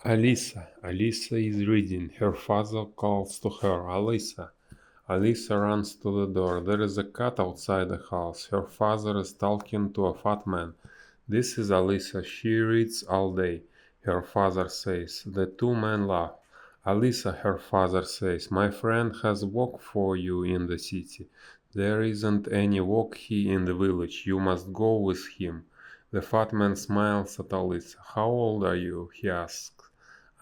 Alisa is reading. Her father calls to her. Alisa. Alisa runs to the door. There is a cat outside the house. Her father is talking to a fat man. This is Alisa. She reads all day, her father says. The two men laugh. Alisa, her father says, my friend has work for you in the city. There isn't any work here in the village. You must go with him. The fat man smiles at Alisa. How old are you? He asks.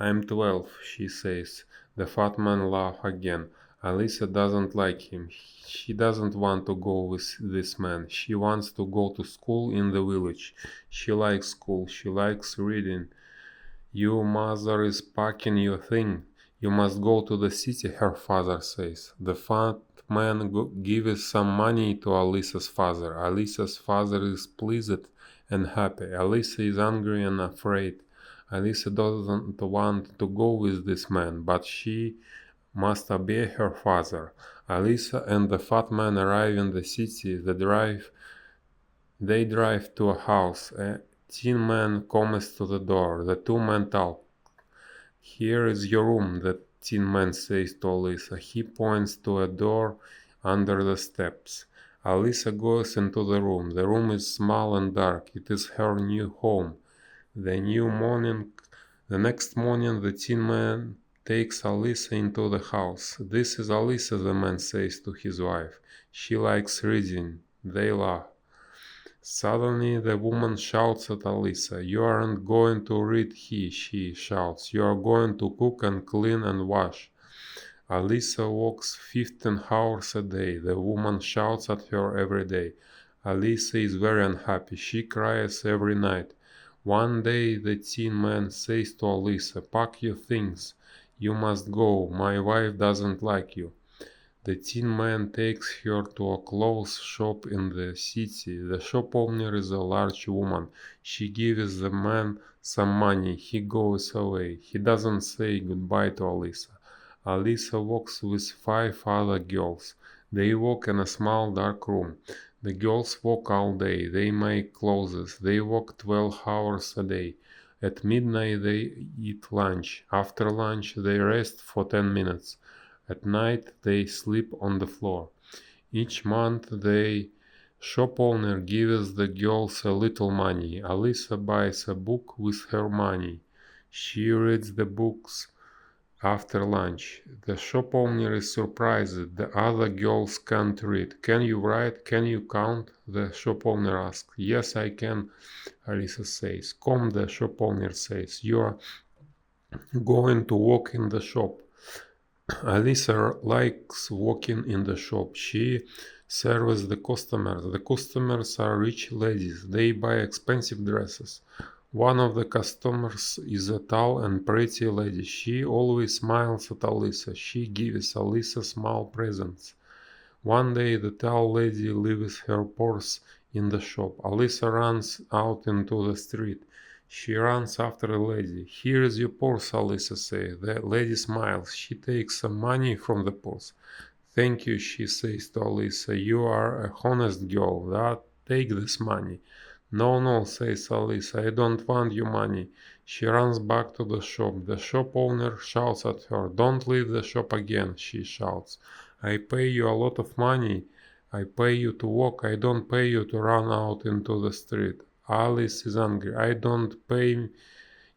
I'm 12, she says. The fat man laughs again. Alisa doesn't like him. She doesn't want to go with this man. She wants to go to school in the village. She likes school. She likes reading. Your mother is packing your thing. You must go to the city, her father says. The fat man gives some money to Alisa's father. Alisa's father is pleased and happy. Alisa is angry and afraid. Alisa doesn't want to go with this man, but she must obey her father. Alisa and the fat man arrive in the city. They drive to a house. A thin man comes to the door. The two men talk. Here is your room, the thin man says to Alisa. He points to a door under the steps. Alisa goes into the room. The room is small and dark. It is her new home. The next morning, the thin man takes Alisa into the house. This is Alisa, the man says to his wife. She likes reading. They laugh. Suddenly the woman shouts at Alisa. You aren't going to read here, she shouts. You are going to cook and clean and wash. Alisa works 15 hours a day. The woman shouts at her every day. Alisa is very unhappy. She cries every night. One day the thin man says to Alisa, pack your things. You must go. My wife doesn't like you. The thin man takes her to a clothes shop in the city. The shop owner is a large woman. She gives the man some money. He goes away. He doesn't say goodbye to Alisa. Alisa walks with 5 other girls. They walk in a small dark room. The girls walk all day. They make clothes. They walk 12 hours a day. At midnight they eat lunch. After lunch they rest for 10 minutes. At night they sleep on the floor. Each month the shop owner gives the girls a little money. Alisa buys a book with her money. She reads the books after lunch. The shop owner is surprised. The other girls can't read. Can you write? Can you count? The shop owner asks. Yes, I can, Alisa says. Come, the shop owner says. You are going to walk in the shop. Alisa likes walking in the shop. She serves the customers. The customers are rich ladies. They buy expensive dresses. One of the customers is a tall and pretty lady. She always smiles at Alisa. She gives Alisa small presents. One day the tall lady leaves her purse in the shop. Alisa runs out into the street. She runs after the lady. Here is your purse, Alisa says. The lady smiles. She takes some money from the purse. Thank you, she says to Alisa. You are a honest girl. Take this money. No, no, says Alisa. I don't want your money. She runs back to the shop. The shop owner shouts at her. Don't leave the shop again, she shouts. I pay you a lot of money. I pay you to walk. I don't pay you to run out into the street. Alice is angry.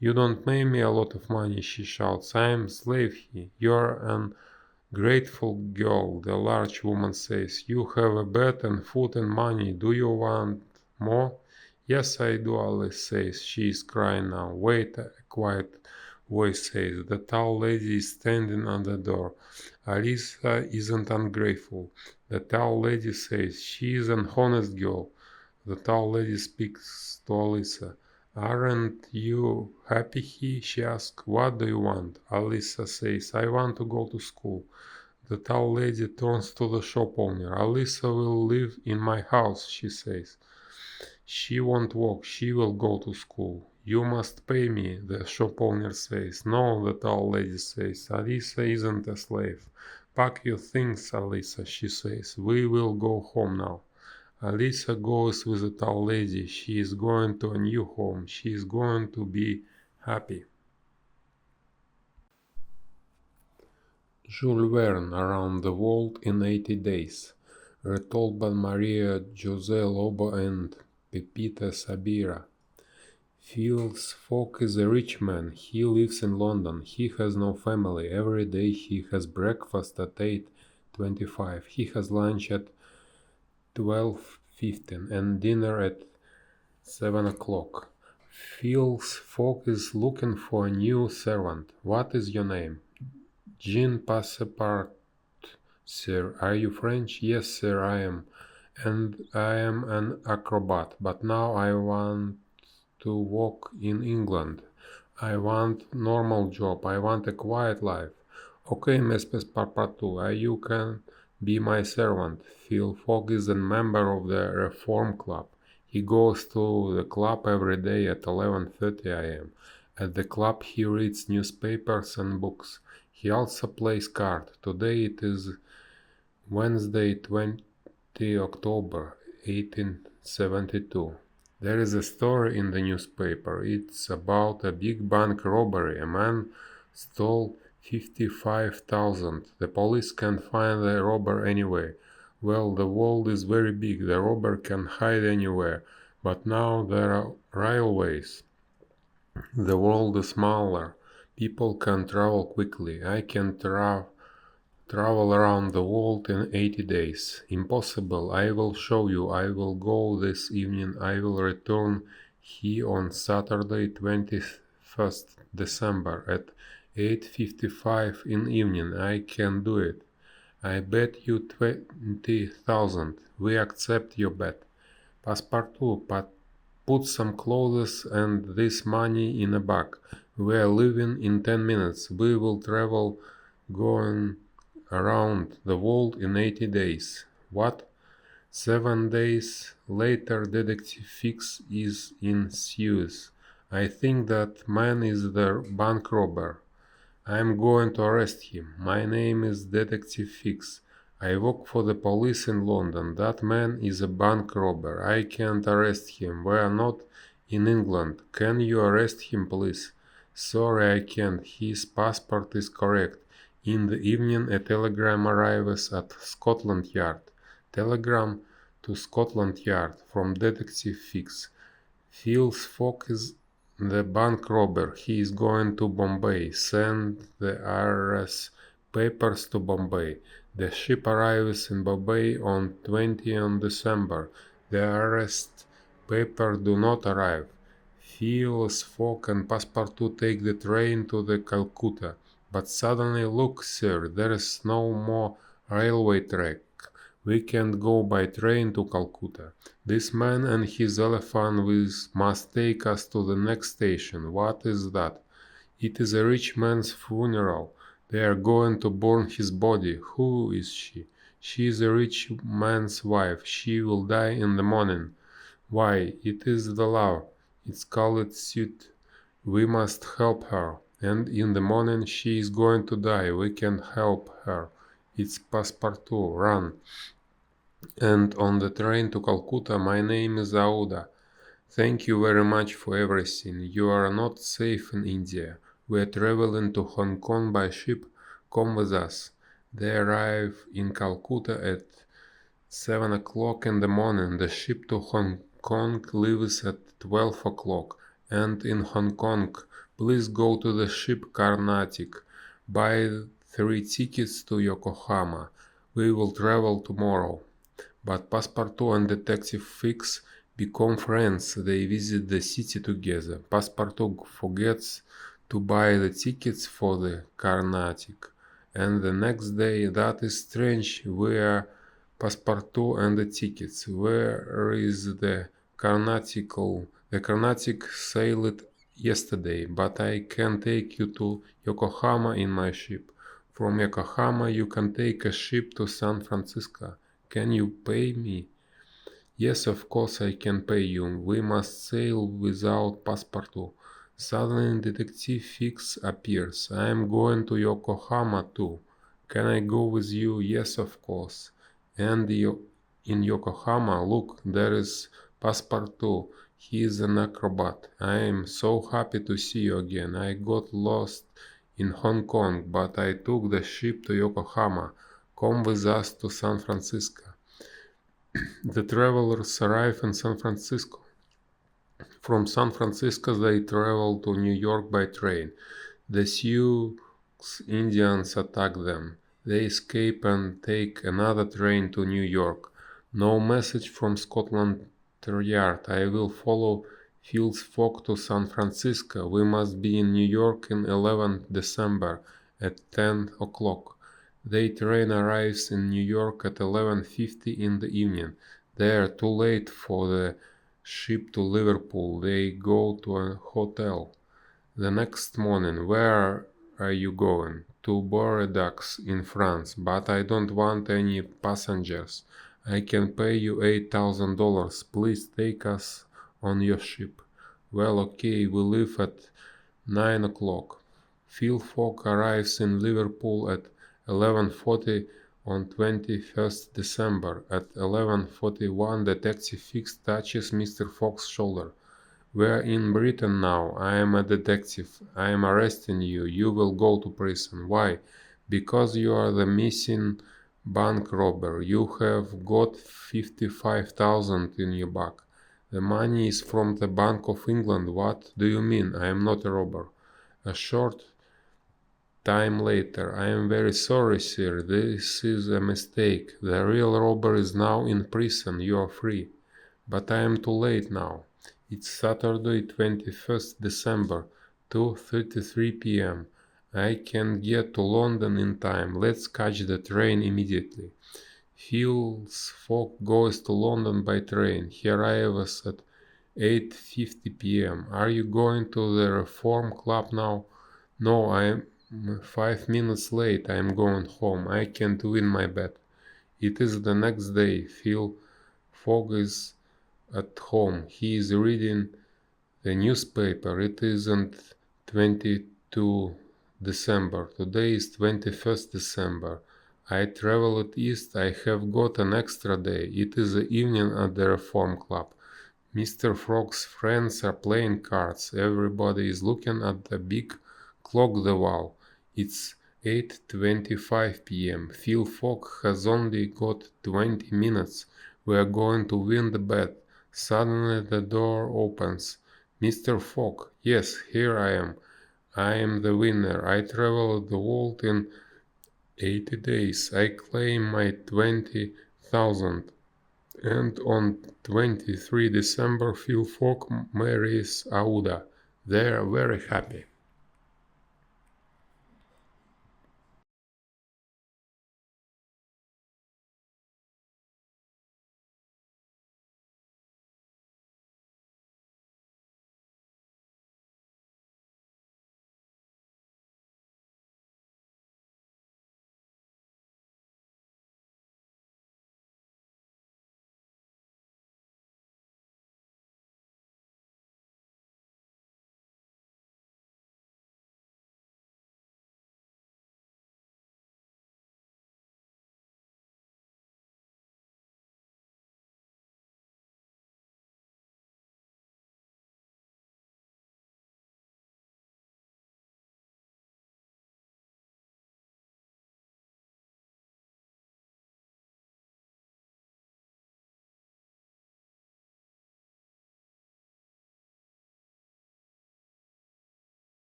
You don't pay me a lot of money, she shouts. I am slave here. You're an grateful girl, the large woman says. You have a bed and food and money. Do you want more? Yes, I do, Alice says. She is crying now. Wait, a quiet voice says. The tall lady is standing on the door. Alisa isn't ungrateful. The tall lady says. She is an honest girl. The tall lady speaks to Alisa. Aren't you happy here? She asks. What do you want? Alisa says. I want to go to school. The tall lady turns to the shop owner. Alisa will live in my house, she says. She won't walk. She will go to school. You must pay me, the shop owner says. No, the tall lady says. Alisa isn't a slave. Pack your things, Alisa, she says. We will go home now. Alisa goes with the tall lady. She is going to a new home. She is going to be happy. Jules Verne Around the World in 80 Days. Retold by Maria José Lobo and Pepita Sabira. Phil's Fogg is a rich man. He lives in London. He has no family. Every day he has breakfast at 8:25. He has lunch at 12:15 and dinner at 7 o'clock. Phil's Fogg is looking for a new servant. What is your name? Jean Passepartout, sir. Are you French? Yes, sir, I am. And I am an acrobat, but now I want to walk in England. I want normal job. I want a quiet life. Okay, Miss Passepartout, you can be my servant. Phil Fogg is a member of the Reform Club. He goes to the club every day at 11:30 a.m. At the club he reads newspapers and books. He also plays cards. Today it is Wednesday, 20 October 1872. There is a story in the newspaper. It's about a big bank robbery. A man stole 55,000. The police can't find the robber anywhere. Well, the world is very big. The robber can hide anywhere. But now there are railways. The world is smaller. People can travel quickly. I can travel around the world in 80 days. Impossible. I will show you. I will go this evening. I will return here on Saturday, 21st December at 8:55 in evening. I can do it. I bet you 20,000. We accept your bet. Passepartout, put some clothes and this money in a bag. We are leaving in 10 minutes. We will travel going around the world in 80 days. What? 7 days later, Detective Fix is in Suez. I think that man is the bank robber. I am going to arrest him. My name is Detective Fix. I work for the police in London. That man is a bank robber. I can't arrest him. We are not in England. Can you arrest him, please? Sorry, I can't. His passport is correct. In the evening, a telegram arrives at Scotland Yard. Telegram to Scotland Yard from Detective Fix. Phil's Fogg is the bank robber. He is going to Bombay. Send the IRS papers to Bombay. The ship arrives in Bombay on 20th December. The arrest papers do not arrive. Phil's Fogg and Passepartout take the train to the Calcutta. But suddenly, look, sir, there is no more railway track. We can't go by train to Calcutta. This man and his elephant must take us to the next station. What is that? It is a rich man's funeral. They are going to burn his body. Who is she? She is a rich man's wife. She will die in the morning. Why, it is the law. It's called suit. We must help her. And in the morning she is going to die. We can help her. It's Passepartout. Run. And on the train to Calcutta, my name is Aouda. Thank you very much for everything. You are not safe in India. We are traveling to Hong Kong by ship. Come with us. They arrive in Calcutta at 7 o'clock in the morning. The ship to Hong Kong leaves at 12 o'clock. And in Hong Kong, please go to the ship Carnatic. Buy 3 tickets to Yokohama. We will travel tomorrow. But Passepartout and Detective Fix become friends. They visit the city together. Passepartout forgets to buy the tickets for the Carnatic. And the next day, that is strange, where Passepartout and the tickets. Where is the Carnatic? The Carnatic sailed yesterday, but I can take you to Yokohama in my ship. From Yokohama you can take a ship to San Francisco. Can you pay me? Yes, of course I can pay you. We must sail without Passepartout. Suddenly Detective Fix appears. I am going to Yokohama too. Can I go with you? Yes, of course. And in Yokohama, look, there is Passepartout. He is an acrobat. I am so happy to see you again. I got lost in Hong Kong, but I took the ship to Yokohama. Come with us to San Francisco. The travelers arrive in San Francisco. From San Francisco they travel to New York by train. The Sioux Indians attack them. They escape and take another train to New York. No message from Scotland Yard. I will follow Phil's Fogg to San Francisco. We must be in New York on 11th December at 10 o'clock. The train arrives in New York at 11:50 in the evening. They are too late for the ship to Liverpool. They go to a hotel. The next morning, where are you going? To Bordeaux in France, but I don't want any passengers. I can pay you $8,000. Please take us on your ship. Well, okay, we leave at 9 o'clock. Phil Fogg arrives in Liverpool at 11:40 on 21st December. At 11:41, Detective Fix touches Mr. Fogg's shoulder. We're in Britain now. I am a detective. I am arresting you. You will go to prison. Why? Because you are the missing bank robber. You have got 55,000 in your bag. The money is from the Bank of England. What do you mean? I am not a robber. A short time later. I am very sorry, sir. This is a mistake. The real robber is now in prison. You are free. But I am too late now. It's Saturday, 21st December, 2:33 p.m. I can get to London in time. Let's catch the train immediately. Phil's Fogg goes to London by train. He arrives at 8:50 p.m. Are you going to the Reform Club now? No, I am 5 minutes late. I am going home. I can't win my bet. It is the next day. Phil Fogg is at home. He is reading the newspaper. It isn't 22 December. Today is 21st December. I traveled east. I have got an extra day. It is the evening at the Reform Club. Mr. Fogg's friends are playing cards. Everybody is looking at the big clock on the wall. It's 8:25 p.m. Phil Fogg has only got 20 minutes. We are going to win the bet. Suddenly the door opens. Mr. Fogg. Yes, here I am. I am the winner. I traveled the world in 80 days. I claim my 20,000. And on 23 December, Phil Fogg marries Auda. They are very happy.